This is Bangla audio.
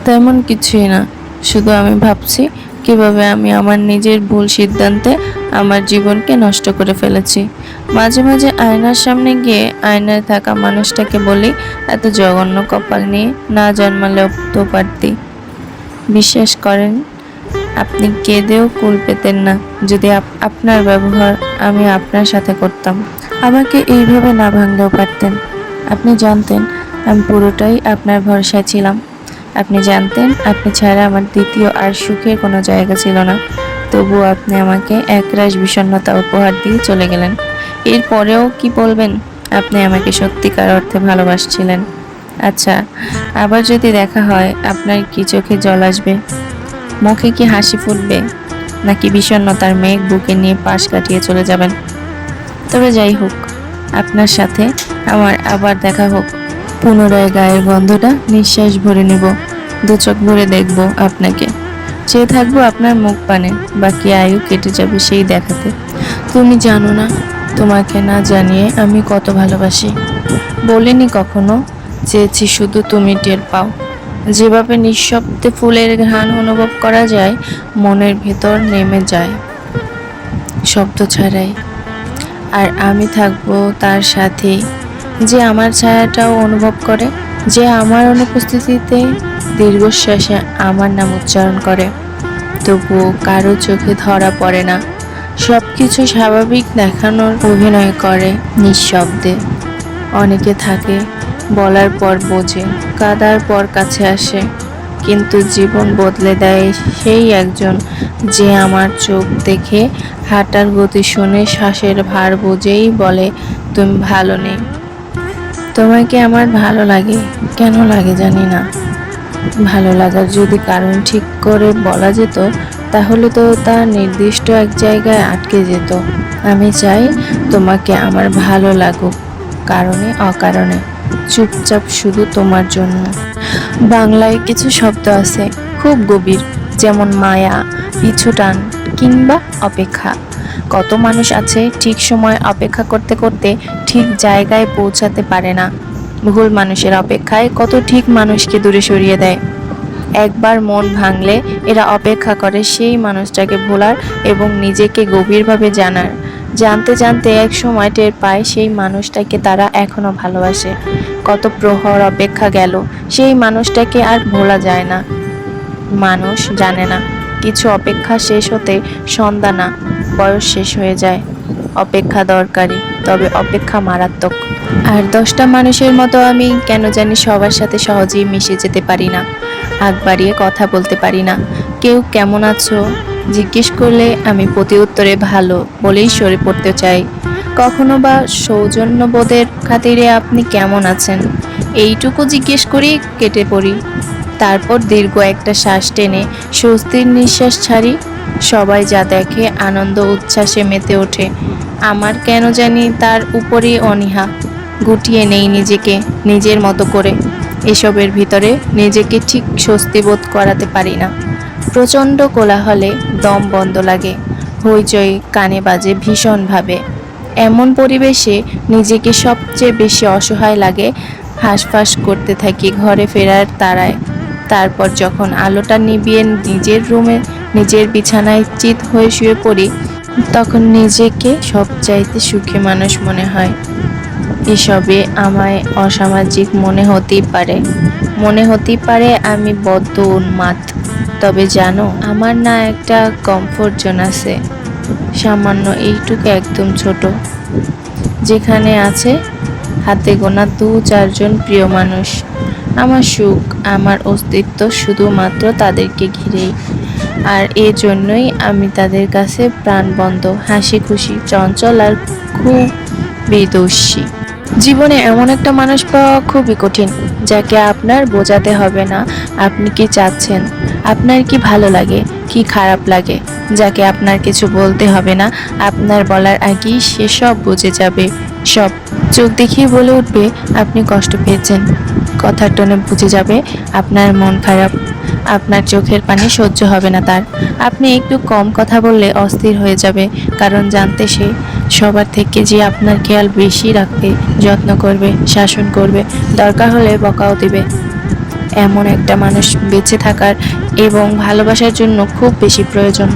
তেমন কিছুই না, শুধু আমি ভাবছি কিভাবে আমি আমার নিজের ভুল সিদ্ধান্তে আমার জীবনকে নষ্ট করে ফেলেছি। মাঝে মাঝে আয়নার সামনে গিয়ে আয়নায় থাকা মানুষটাকে বলি, এত জঘন্য কপাল নিয়ে না জন্মালেও তো পারতি। বিশ্বাস করেন, আপনি কেঁদেও কুল পেতেন না যদি আপনার ব্যবহার আমি আপনার সাথে করতাম। আমাকে এইভাবে না ভাঙলেও পারতেন। আপনি জানতেন আমি পুরোটাই আপনার ভরসায় ছিলাম। আপনি জানতেন আপনি ছাড়া আমার দ্বিতীয় আর সুখের কোনো জায়গা ছিল না। তবুও আপনি আমাকে একরাশ বিষণ্ণতা উপহার দিয়ে চলে গেলেন। এরপরেও কি বলবেন আপনি আমাকে সত্যিকার অর্থে ভালোবাসছিলেন? আচ্ছা, আবার যদি দেখা হয় আপনার কি চোখে জল আসবে, মুখে কি হাসি ফুটবে, নাকি বিষণ্ণতার মেঘ বুকে নিয়ে পাশ কাটিয়ে চলে যাবেন? তবে যাই হোক, আপনার সাথে আমার আবার দেখা হোক। পুনরায় গায়ের গন্ধটা নিঃশ্বাস ভরে নেব, দু চোখ ভরে দেখব আপনাকে, চেয়ে থাকবো আপনার মুখ পানে। বাকি আয়ু কেটে যাবে সেই দেখাতে। তুমি জানো না, তোমাকে না জানিয়ে আমি কত ভালোবাসি। বলিনি কখনো, চেয়েছি শুধু তুমি টের পাও। যেভাবে নিঃশব্দে ফুলের ঘ্রাণ অনুভব করা যায়, মনের ভেতর নেমে যায় শব্দ ছাড়াই। আর আমি থাকবো তার সাথেই, যে আমার ছায়াটাও অনুভব করে, যে আমার অনুপস্থিতিতে দীর্ঘশ্বাসে আমার নাম উচ্চারণ করে। তবুও কারো চোখে ধরা পড়ে না, সব কিছু স্বাভাবিক দেখানোর অভিনয় করে নিঃশব্দে। অনেকে থাকে, বলার পর বোঝে, কাদার পর কাছে আসে, কিন্তু জীবন বদলে দেয় সেই একজন, যে আমার চোখ দেখে, হাঁটার গতি শুনে, শ্বাসের ভার বুঝেই বলে তুমি ভালো নেই। তোমাকে আমার ভালো লাগে, কেন লাগে জানি না। ভালো লাগার যদি কারণ ঠিক করে বলা যেত, তাহলে তো তা নির্দিষ্ট এক জায়গায় আটকে যেত। আমি চাই তোমাকে আমার ভালো লাগুক, কারণে অকারণে, চুপচাপ শুধু তোমার জন্য। বাংলায় কিছু শব্দ আছে খুব গভীর, যেমন মায়া, পিছুটান কিংবা অপেক্ষা। কত মানুষ আছে ঠিক সময় অপেক্ষা করতে করতে ঠিক জায়গায় পৌঁছাতে পারে না। ভুল মানুষের অপেক্ষায় কত ঠিক মানুষকে দূরে সরিয়ে দেয়। একবার মন ভাঙলে এরা অপেক্ষা করে সেই মানুষটাকে ভোলার এবং নিজেকে গভীরভাবে জানার। জানতে জানতে এক সময় টের পায় সেই মানুষটাকে তারা এখনো ভালোবাসে। কত প্রহর অপেক্ষা গেল, সেই মানুষটাকে আর ভোলা যায় না। মানুষ জানে না, কিছু অপেক্ষা শেষ হতে সন্ধ্যা না, বয়স শেষ হয়ে যায়। অপেক্ষা দরকারি, তবে অপেক্ষা মারাত্মক। আর 10টা মানুষের মতো আমি কেন জানি সবার সাথে সহজেই মিশে যেতে পারি না, আগ বাড়িয়ে কথা বলতে পারি না। কেউ কেমন আছো জিজ্ঞেস করলে আমি প্রতি উত্তরে ভালো বলেই সরে পড়তে চাই। কখনো বা সৌজন্যবোধের খাতিরে আপনি কেমন আছেন এইটুকু জিজ্ঞেস করেই কেটে পড়ি। তারপর দীর্ঘ একটা শ্বাস টেনে স্বস্তির নিঃশ্বাস ছাড়ি। সবাই যা দেখে আনন্দ উচ্ছ্বাসে মেতে ওঠে, আমার কেন জানি তার উপরেই অনীহা। গুটিয়ে নেই নিজেকে নিজের মতো করে। এসবের ভিতরে নিজেকে ঠিক স্বস্তি বোধ করাতে পারি না। প্রচণ্ড কোলাহলে দম বন্ধ লাগে, হইচই কানে বাজে ভীষণভাবে। এমন পরিবেশে নিজেকে সবচেয়ে বেশি অসহায় লাগে। হাঁসফাঁস করতে থাকি ঘরে ফেরার তাড়ায়। তারপর যখন আলোটা নিভিয়ে নিজের রুমে নিজের বিছানায় চিত হয়ে শুয়ে পড়ি, তখন নিজেকে সবচাইতে সুখী মানুষ মনে হয়। এসবে আমায় অসামাজিক মনে হতেই পারে আমি বদ্ধ উন্মাদ। তবে জানো, আমার না একটা কমফোর্ট জোন আছে, সামান্য এইটুকু, একদম ছোট, যেখানে আছে হাতে গোনা 2-4 জন প্রিয় মানুষ। আমার সুখ, আমার অস্তিত্ব শুধুমাত্র তাদেরকে ঘিরেই। আর এজন্যই আমি তাদের কাছে প্রাণবন্ত, হাসি খুশি, চঞ্চল আর খুব বিদুষী। জীবনে এমন একটা মানুষ পাওয়া খুবই কঠিন, যাকে আপনার বোঝাতে হবে না আপনি কি চাচ্ছেন, আপনার কি ভালো লাগে, কি খারাপ লাগে, যাকে আপনার কিছু বলতে হবে না, আপনার বলার আগেই সে সব বুঝে যাবে। সব চোখ দেখিয়ে বলে উঠবে আপনি কষ্ট পেয়েছেন, কথার টোনে বুঝে যাবে আপনার মন খারাপ, আপনার চোখের পানি সহ্য হবে না তার। আপনি একটু কম কথা বললে অস্থির হয়ে যাবে, কারণ জানতে সে সবার থেকে যে আপনার খেয়াল বেশি রাখবে, যত্ন করবে, শাসন করবে, দরকার হলে বকাও দিবে। এমন একটা মানুষ বেঁচে থাকার এবং ভালোবাসার জন্য খুব বেশি প্রয়োজন।